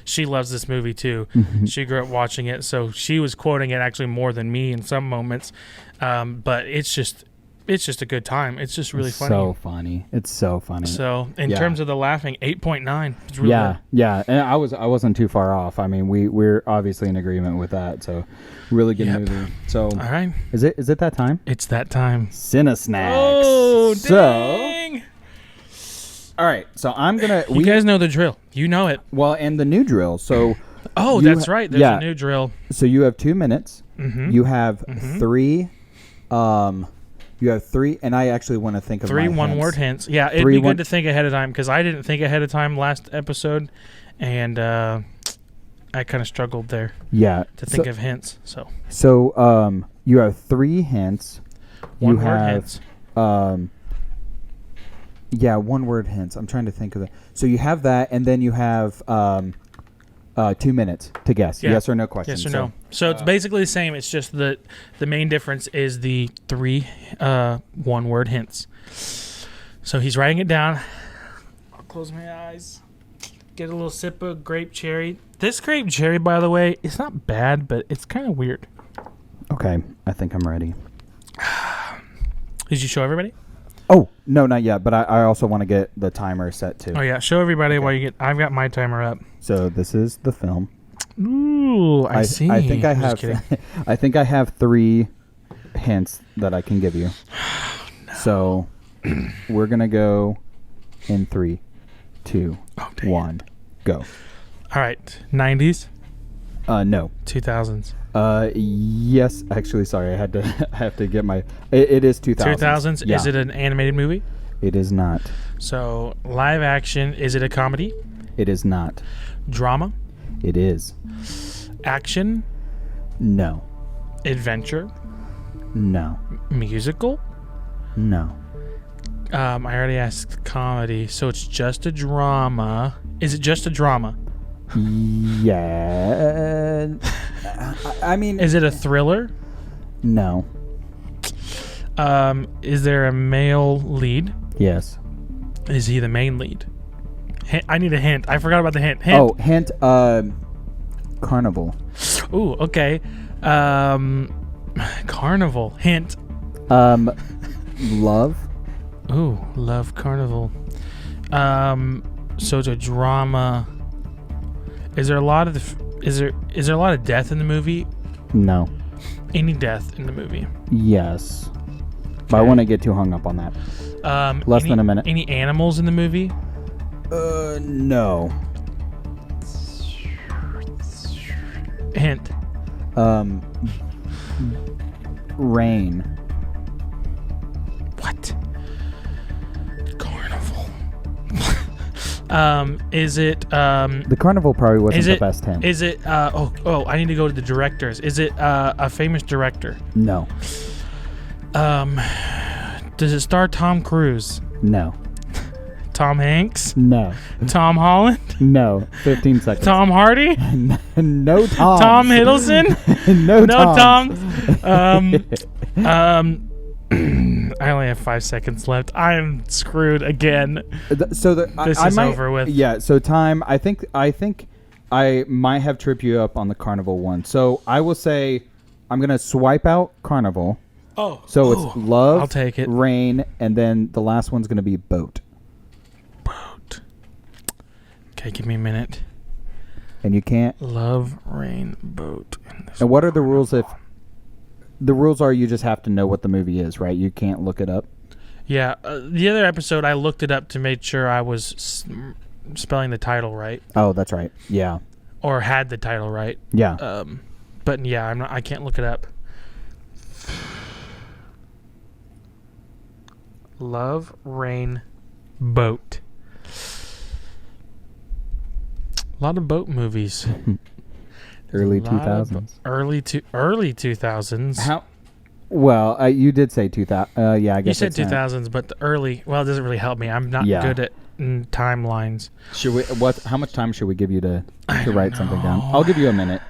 she loves this movie too. Mm-hmm. She grew up watching it, so she was quoting it actually more than me in some moments. But it's just a good time. It's just really funny. So funny. It's so funny. So in terms of the laughing, 8.9. It's really good. Yeah. And I wasn't too far off. I mean, we're obviously in agreement with that. So really good movie. So all right. Is it that time? It's that time. Cine Snacks. Oh, So dang. all right. So I'm gonna. You guys know the drill. You know it. Well, and the new drill. So. Oh, that's right. There's a new drill. So you have 2 minutes. Mm-hmm. You have three. You have three, and I actually want to think of three my one-word hints. Yeah, it'd be good to think ahead of time, because I didn't think ahead of time last episode, and I kind of struggled there. Yeah, to think of hints. So you have 3 hints. One-word hints. Yeah, one-word hints. I'm trying to think of it. So you have that, and then you have 2 minutes to guess. Yeah. Yes or no questions. Yes or no. So it's basically the same. It's just the main difference is the 3 one-word hints. So he's writing it down. I'll close my eyes. Get a little sip of grape cherry. This grape cherry, by the way, it's not bad, but it's kind of weird. Okay. I think I'm ready. Did you show everybody? Oh, no, not yet. But I also want to get the timer set too. Oh, yeah. Show everybody while you get... I've got my timer up. So this is the film. Ooh, I see. I think I have... I think I have 3 hints that I can give you. No. So we're going to go in 3, 2, 1, go. All right. 90s? No. 2000s? Yes. Actually, sorry. I have to get my... It is 2000s. 2000s? Yeah. Is it an animated movie? It is not. So, live action. Is it a comedy? It is not. Drama? It is. Action? No. Adventure? No. Musical? No. I already asked comedy, so it's just a drama. Is it just a drama? Yeah. I mean... Is it a thriller? No. Is there a male lead? Yes. Is he the main lead? I need a hint. I forgot about the hint. Hint. Oh, hint. Carnival. Ooh, okay. Carnival. Hint. Love. Ooh, love carnival. So it's a drama. Is there a lot of is there a lot of death in the movie? No. Any death in the movie? Yes. But I wouldn't get too hung up on that. Less than a minute. Any animals in the movie? No. Hint. Rain. What? Carnival. Is it the carnival probably wasn't the best hint. Is it I need to go to the directors. Is it a famous director? No. Does it star Tom Cruise? No. Tom Hanks? No. Tom Holland? No. 15 seconds. Tom Hardy? No Tom. Tom Hiddleston? No Tom. I only have 5 seconds left. I am screwed again. So this is over with. Yeah. So time. I think I might have tripped you up on the carnival one. So I will say I'm going to swipe out carnival. Oh. So it's love, I'll take it. rain, and then the last one's going to be boat. Boat. Okay, give me a minute. And you can't. Love, rain, boat. And what are the rules if the rules are you just have to know what the movie is, right? You can't look it up. Yeah. The other episode, I looked it up to make sure I was spelling the title right. Oh, that's right. Yeah. Or had the title right. Yeah. But yeah, I can't look it up. Love, rain, boat. A lot of boat movies. Early 2000s. Early 2000s. How? Well, you did say 2000. Yeah, I guess you said 2000s, but the early. Well, it doesn't really help me. I'm not good at timelines. Should we? How much time should we give you to write something down? I'll give you a minute.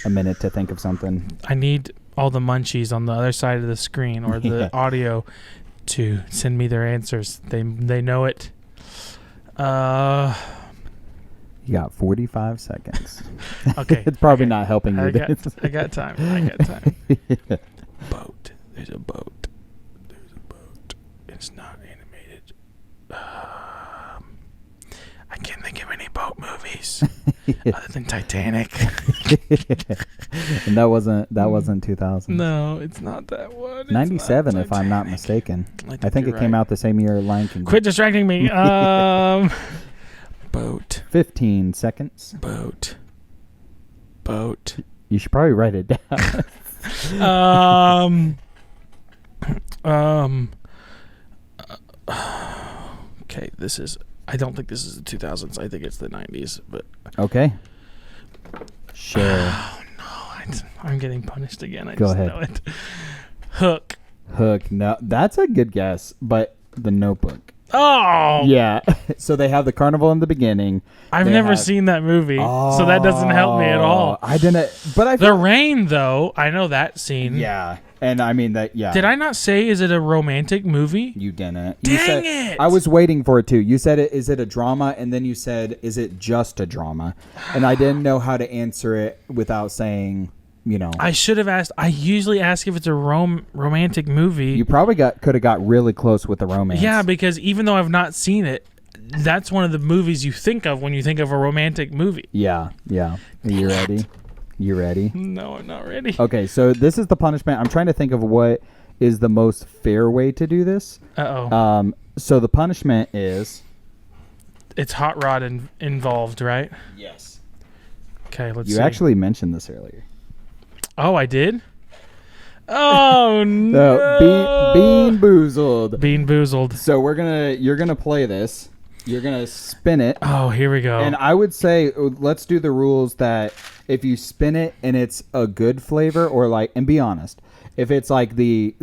A minute to think of something. I need all the munchies on the other side of the screen or the audio to send me their answers. They know it. You got 45 seconds. Okay. It's probably not helping you. I got time. Boat. There's a boat. It's not animated. I can't think of any boat movies other than Titanic. And that wasn't 2000. No, it's not that one. It's 97, not if I'm not mistaken. I think it came out the same year as Lion King. Quit distracting me. Boat. 15 seconds. Boat. You should probably write it down. Okay, I don't think this is the 2000s. I think it's the 90s, but okay. Sure. Oh no, I'm getting punished again. I Go just ahead. know it. Hook. No, that's a good guess, but The Notebook. Oh yeah. So they have the carnival in the beginning. I've never seen that movie, so that doesn't help me at all. I didn't, but The rain though, I know that scene. Yeah, and I mean that. Yeah. Did I not say is it a romantic movie? You didn't. Dang it! I was waiting for it too. You said it. Is it a drama? And then you said, is it just a drama? And I didn't know how to answer it without saying. I should have asked. I usually ask if it's a romantic movie. You probably could have got really close with the romance. Yeah, because even though I've not seen it, that's one of the movies you think of when you think of a romantic movie. Yeah. Are you ready? You ready? No, I'm not ready. Okay, so this is the punishment. I'm trying to think of what is the most fair way to do this. Uh-oh. So the punishment is... It's hot rod involved, right? Yes. Okay, let's see. You actually mentioned this earlier. Oh, I did? Oh, no. Bean boozled. Bean boozled. So you're gonna play this. You're gonna spin it. Oh, here we go. And I would say let's do the rules that if you spin it and it's a good flavor, or and be honest, if it's the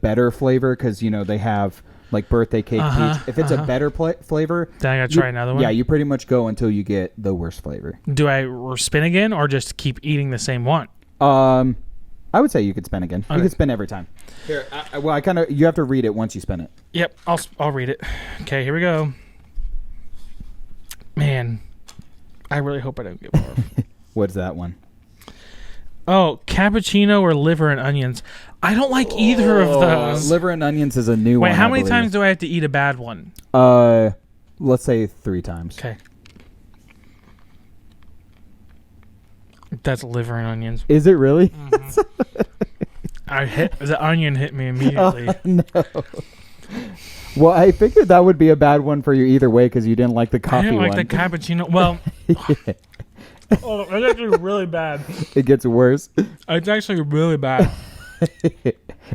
better flavor, because they have birthday cake peach. If it's a better flavor, then I gotta try another one. Yeah, you pretty much go until you get the worst flavor. Do I spin again or just keep eating the same one? I would say you could spin again. Okay. You could spin every time. Here, you have to read it once you spin it. Yep, I'll read it. Okay, here we go. Man, I really hope I don't get more. What's that one? Oh, cappuccino or liver and onions. I don't like either of those. Liver and onions is a new one. Wait, how many times do I have to eat a bad one? Let's say 3 times. Okay. That's liver and onions. Is it really? Mm-hmm. The onion hit me immediately. No. Well, I figured that would be a bad one for you either way because you didn't like the coffee one. I didn't like the cappuccino. Well, oh, it's actually really bad. It gets worse. It's actually really bad.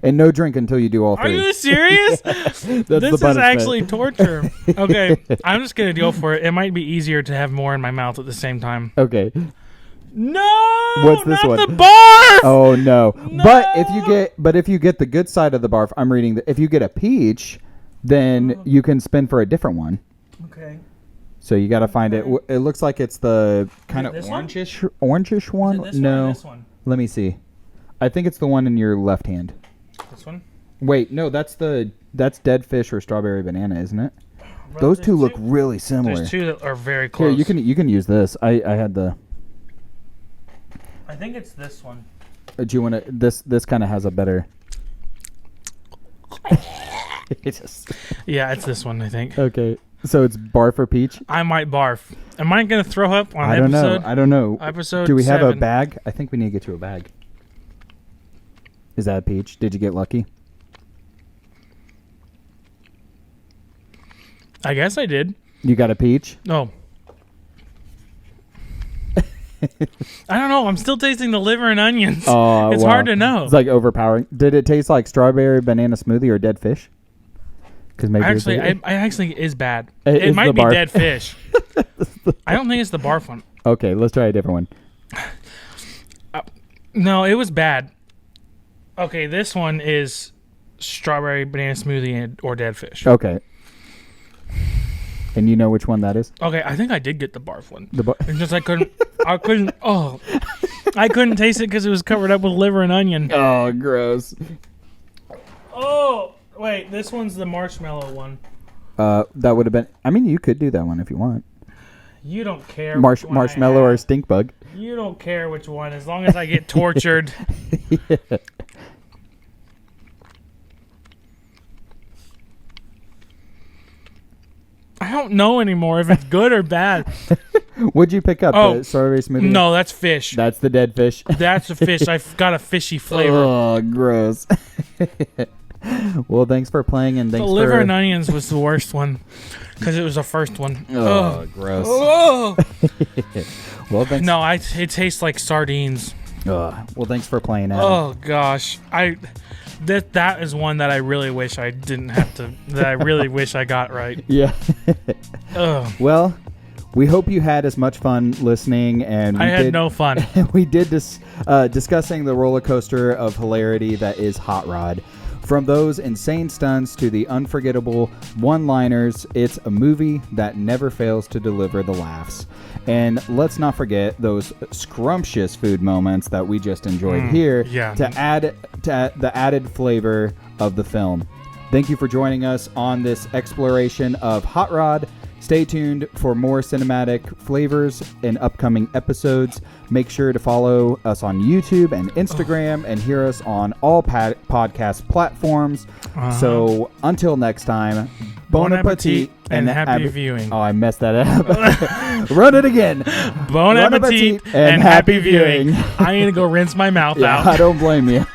And no drink until you do all 3. Are you serious? This is actually torture. Okay, I'm just going to go for it. It might be easier to have more in my mouth at the same time. Okay. No! What's this one? The barf! Oh no. No! But if you get the good side of the barf, I'm reading if you get a peach, then you can spin for a different one. Okay. So you got to find it. It looks like it's the kind of orangish one. Is it this No. one or this one? Let me see. I think it's the one in your left hand. This one? Wait, no, that's dead fish or strawberry banana, isn't it? Those two look really similar. There's two that are very close. Here, you can use this. I had the. I think it's this one. Do you want to? This kind of has a better. Yeah, it's this one. I think. Okay, so it's barf or peach. I might barf. Am I gonna throw up on I don't episode? know. I don't know. Episode. Do we have 7. a bag? I think we need to get you a bag. Is that a peach? Did you get lucky? I guess I did. You got a peach? No. I don't know. I'm still tasting the liver and onions. Oh, it's hard to know. It's like overpowering. Did it taste like strawberry banana smoothie or dead fish? Because maybe I actually is bad. It It might be barf. dead fish. I don't think it's the barf one. Okay, let's try a different one. No, it was bad. Okay, this one is strawberry banana smoothie or dead fish. Okay. And you know which one that is? Okay, I think I did get the barf one. It's just I couldn't taste it because it was covered up with liver and onion. Oh, gross. Oh, wait, this one's the marshmallow one. That would have been. I mean, you could do that one if you want. You don't care. Marshmallow or stink bug. You don't care which one, as long as I get tortured. Yeah. I don't know anymore if it's good or bad. What'd you pick up? The strawberry smoothie? No, that's fish. That's the dead fish. That's a fish. I've got a fishy flavor. Oh, gross. Well, thanks for playing and thanks The liver and onions was the worst one because it was the first one. Oh, gross. Oh. Well, thanks. No, it tastes like sardines. Well, thanks for playing, Adam. Oh gosh, that is one that I really wish I didn't have to. That I really wish I got right. Yeah. Ugh. Well, we hope you had as much fun listening, and I had no fun. We did discussing the roller coaster of hilarity that is Hot Rod. From those insane stunts to the unforgettable one-liners, it's a movie that never fails to deliver the laughs. And let's not forget those scrumptious food moments that we just enjoyed here to add to the added flavor of the film. Thank you for joining us on this exploration of Hot Rod. Stay tuned for more cinematic flavors in upcoming episodes. Make sure to follow us on YouTube and Instagram and hear us on all podcast platforms. So until next time, Bon appetit and happy viewing. Oh, I messed that up. Run it again. Bon appetit and happy viewing. I need to go rinse my mouth out. I don't blame you.